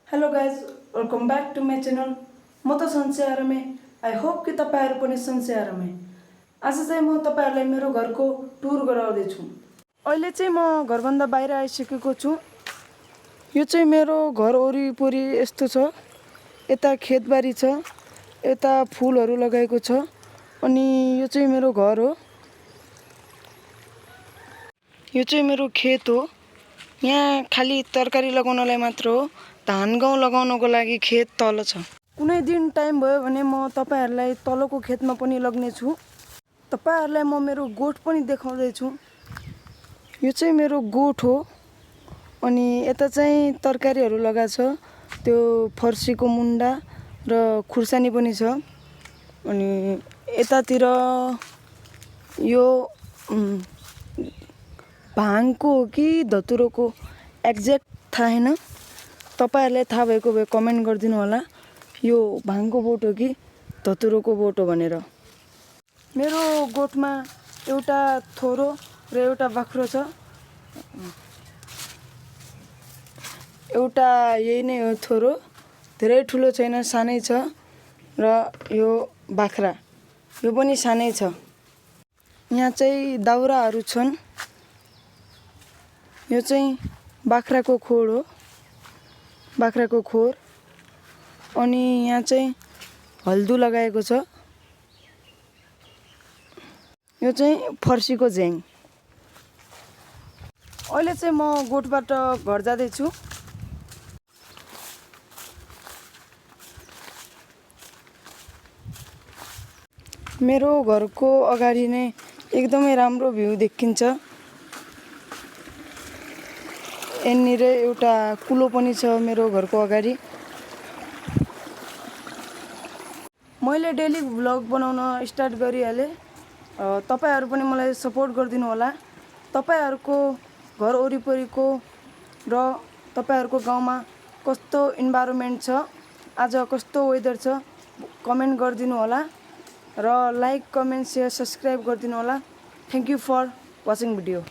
Hello guys, welcome back to my channel. म त सन्चै आरामै। आई होप कि तपाईँहरू पनि सन्चै आरामै। आज चाहिँ म तपाईँहरूलाई मेरो घरको टुर गराउँदैछु। अहिले चाहिँ म घरभन्दा बाहिर आइसकेको छु। यो चाहिँ मेरो घर वरिपरि यस्तो छ। यता खेतबारी छ, यता फुलहरू लगाएको छ, अनि यो चाहिँ मेरो घर हो। यो चाहिँ मेरो खेत हो। यहाँ खाली तरकारी लगाउनलाई मात्र हो। धान गहुँ लगाउनको लागि खेत तल छ। कुनै दिन टाइम भयो भने म तपाईँहरूलाई तलको खेतमा पनि लग्नेछु। तपाईँहरूलाई म मेरो गोठ पनि देखाउँदैछु। यो चाहिँ मेरो गोठ हो। अनि यता चाहिँ तरकारीहरू लगाएको छ। त्यो फर्सीको मुन्टा र खुर्सानी पनि छ। अनि यतातिर यो भाङको हो कि धतुरोको एक्ज्याक्ट थाहा छैन। तपाईँहरूलाई थाहा भएको भए कमेन्ट गरिदिनु होला। यो भाङको बोट हो कि धतुरोको बोट हो भनेर। मेरो गोठमा एउटा थोरो र एउटा बाख्रो छ। एउटा यही नै हो थोरो, धेरै ठुलो छैन, सानै छ। र यो बाख्रा, यो पनि सानै छ। यहाँ चाहिँ दाउराहरू छन्। यो चाहिँ बाख्राको खोर हो, बाख्राको खोर। अनि यहाँ चाहिँ हल्दु लगाएको छ। यो चाहिँ फर्सीको झ्याङ। अहिले चाहिँ म गोठबाट घर जाँदैछु। मेरो घरको अगाडि नै एकदमै राम्रो भ्यू देखिन्छ। यहाँनिर एउटा कुलो पनि छ मेरो घरको अगाडि। मैले डेली भ्लग बनाउन स्टार्ट गरिहालेँ। तपाईँहरू पनि मलाई सपोर्ट गरिदिनु होला। तपाईँहरूको घर वरिपरिको र तपाईँहरूको गाउँमा कस्तो इन्भाइरोमेन्ट छ, आज कस्तो वेदर छ, कमेन्ट गरिदिनु होला। र लाइक, कमेन्ट, सेयर, सब्सक्राइब गरिदिनु होला। Thank you for watching video.